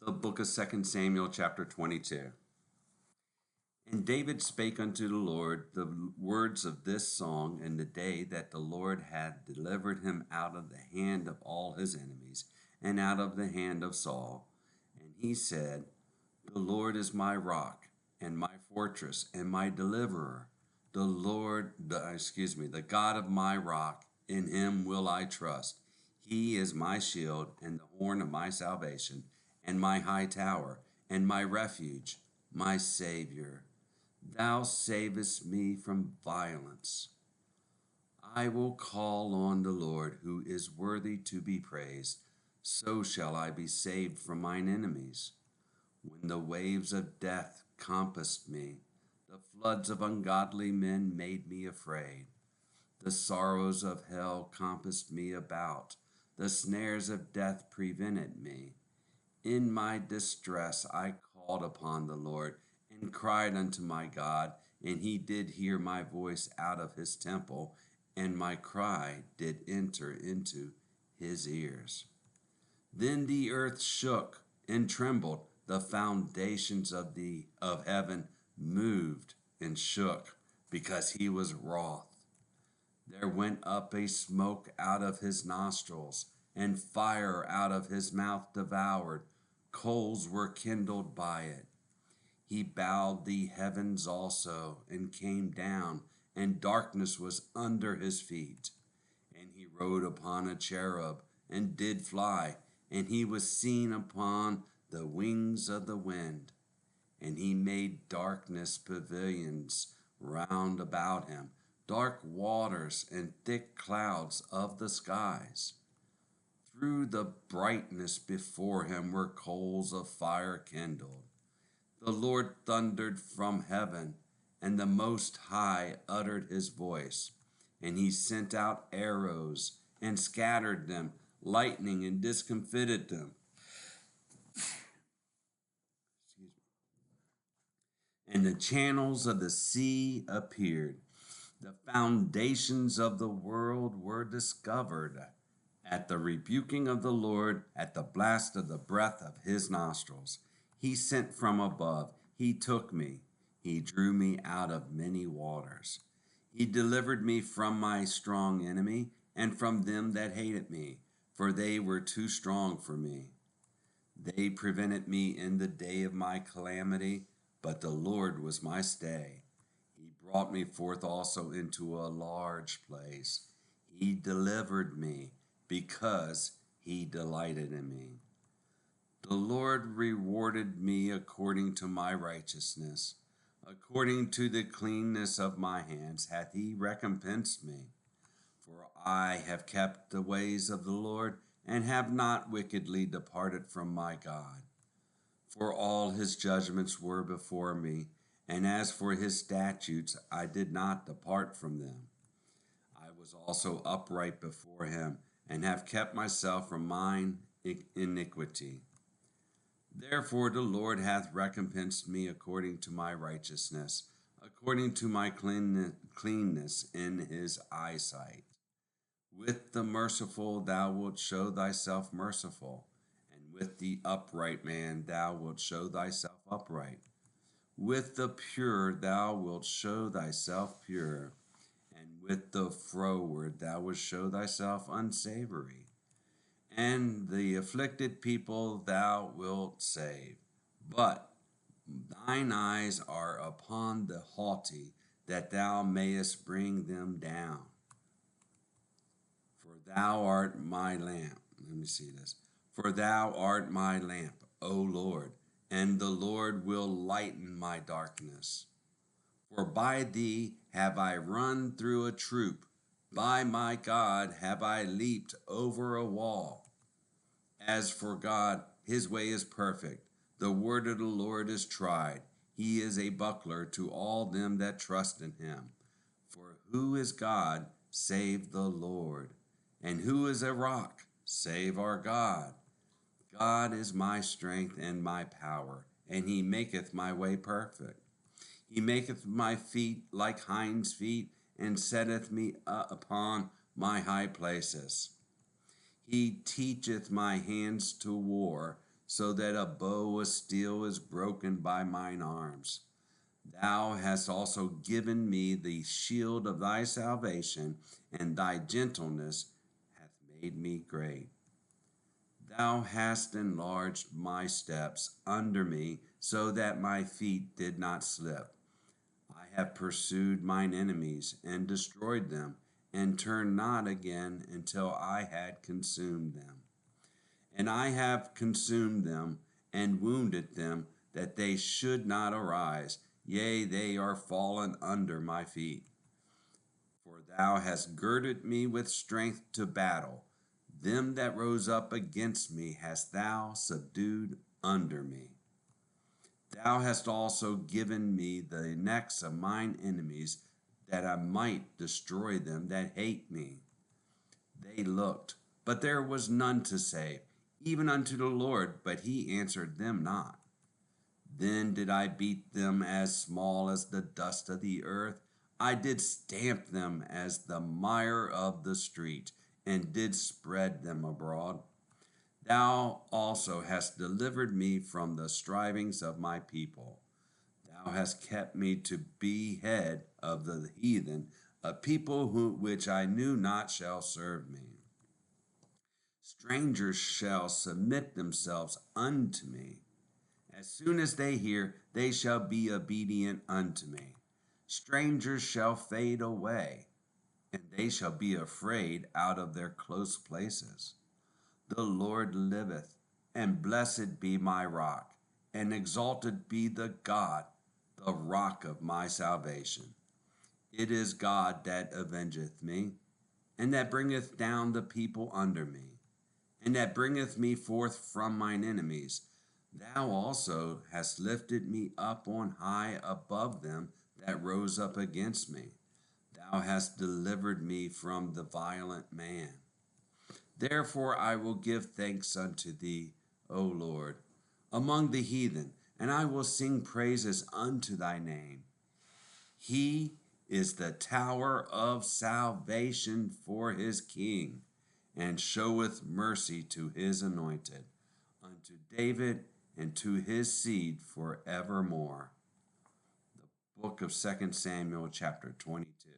The book of 2 Samuel, chapter 22. And David spake unto the Lord the words of this song in the day that the Lord had delivered him out of the hand of all his enemies, and out of the hand of Saul. And he said, The Lord is my rock, and my fortress, and my deliverer. The God of my rock, in him will I trust. He is my shield, and the horn of my salvation, and my high tower, and my refuge, my Savior. Thou savest me from violence. I will call on the Lord, who is worthy to be praised. So shall I be saved from mine enemies. When the waves of death compassed me, the floods of ungodly men made me afraid. The sorrows of hell compassed me about. The snares of death prevented me. In my distress I called upon the Lord, and cried unto my God, and he did hear my voice out of his temple, and my cry did enter into his ears. Then the earth shook and trembled, the foundations of heaven moved and shook, because he was wroth. There went up a smoke out of his nostrils, and fire out of his mouth devoured. Coals were kindled by it. He bowed the heavens also, and came down, and darkness was under his feet. And he rode upon a cherub, and did fly, and he was seen upon the wings of the wind. And he made darkness pavilions round about him, dark waters and thick clouds of the skies. Through the brightness before him were coals of fire kindled. The Lord thundered from heaven, and the Most High uttered his voice. And he sent out arrows, and scattered them, lightning, and discomfited them. And the channels of the sea appeared. The foundations of the world were discovered. At the rebuking of the Lord, at the blast of the breath of his nostrils, he sent from above, he took me, he drew me out of many waters. He delivered me from my strong enemy, and from them that hated me, for they were too strong for me. They prevented me in the day of my calamity, but the Lord was my stay. He brought me forth also into a large place. He delivered me, because he delighted in me. The Lord rewarded me according to my righteousness. According to the cleanness of my hands hath he recompensed me. For I have kept the ways of the Lord, and have not wickedly departed from my God. For all his judgments were before me, and as for his statutes, I did not depart from them. I was also upright before him, and have kept myself from mine iniquity. Therefore the Lord hath recompensed me according to my righteousness, according to my cleanness in his eyesight. With the merciful thou wilt show thyself merciful, and with the upright man thou wilt show thyself upright. With the pure thou wilt show thyself pure, and with the froward thou wilt show thyself unsavory. And the afflicted people thou wilt save. But thine eyes are upon the haughty, that thou mayest bring them down. For thou art my lamp. Let me see this. For thou art my lamp, O Lord, and the Lord will lighten my darkness. For by thee have I run through a troop. By my God have I leaped over a wall. As for God, his way is perfect. The word of the Lord is tried. He is a buckler to all them that trust in him. For who is God, save the Lord? And who is a rock, save our God? God is my strength and my power, and he maketh my way perfect. He maketh my feet like hinds' feet, and setteth me upon my high places. He teacheth my hands to war, so that a bow of steel is broken by mine arms. Thou hast also given me the shield of thy salvation, and thy gentleness hath made me great. Thou hast enlarged my steps under me, so that my feet did not slip. I have pursued mine enemies and destroyed them, and turned not again until I had consumed them. And I have consumed them and wounded them, that they should not arise. Yea, they are fallen under my feet. For thou hast girded me with strength to battle. Them that rose up against me hast thou subdued under me. Thou hast also given me the necks of mine enemies, that I might destroy them that hate me. They looked, but there was none to save, even unto the Lord, but he answered them not. Then did I beat them as small as the dust of the earth. I did stamp them as the mire of the street, and did spread them abroad. Thou also hast delivered me from the strivings of my people. Thou hast kept me to be head of the heathen, a people which I knew not shall serve me. Strangers shall submit themselves unto me. As soon as they hear, they shall be obedient unto me. Strangers shall fade away, and they shall be afraid out of their close places. The Lord liveth, and blessed be my rock, and exalted be the God, the rock of my salvation. It is God that avengeth me, and that bringeth down the people under me, and that bringeth me forth from mine enemies. Thou also hast lifted me up on high above them that rose up against me. Thou hast delivered me from the violent man. Therefore I will give thanks unto thee, O Lord, among the heathen, and I will sing praises unto thy name. He is the tower of salvation for his king, and showeth mercy to his anointed, unto David and to his seed forevermore. The book of 2 Samuel, chapter 22.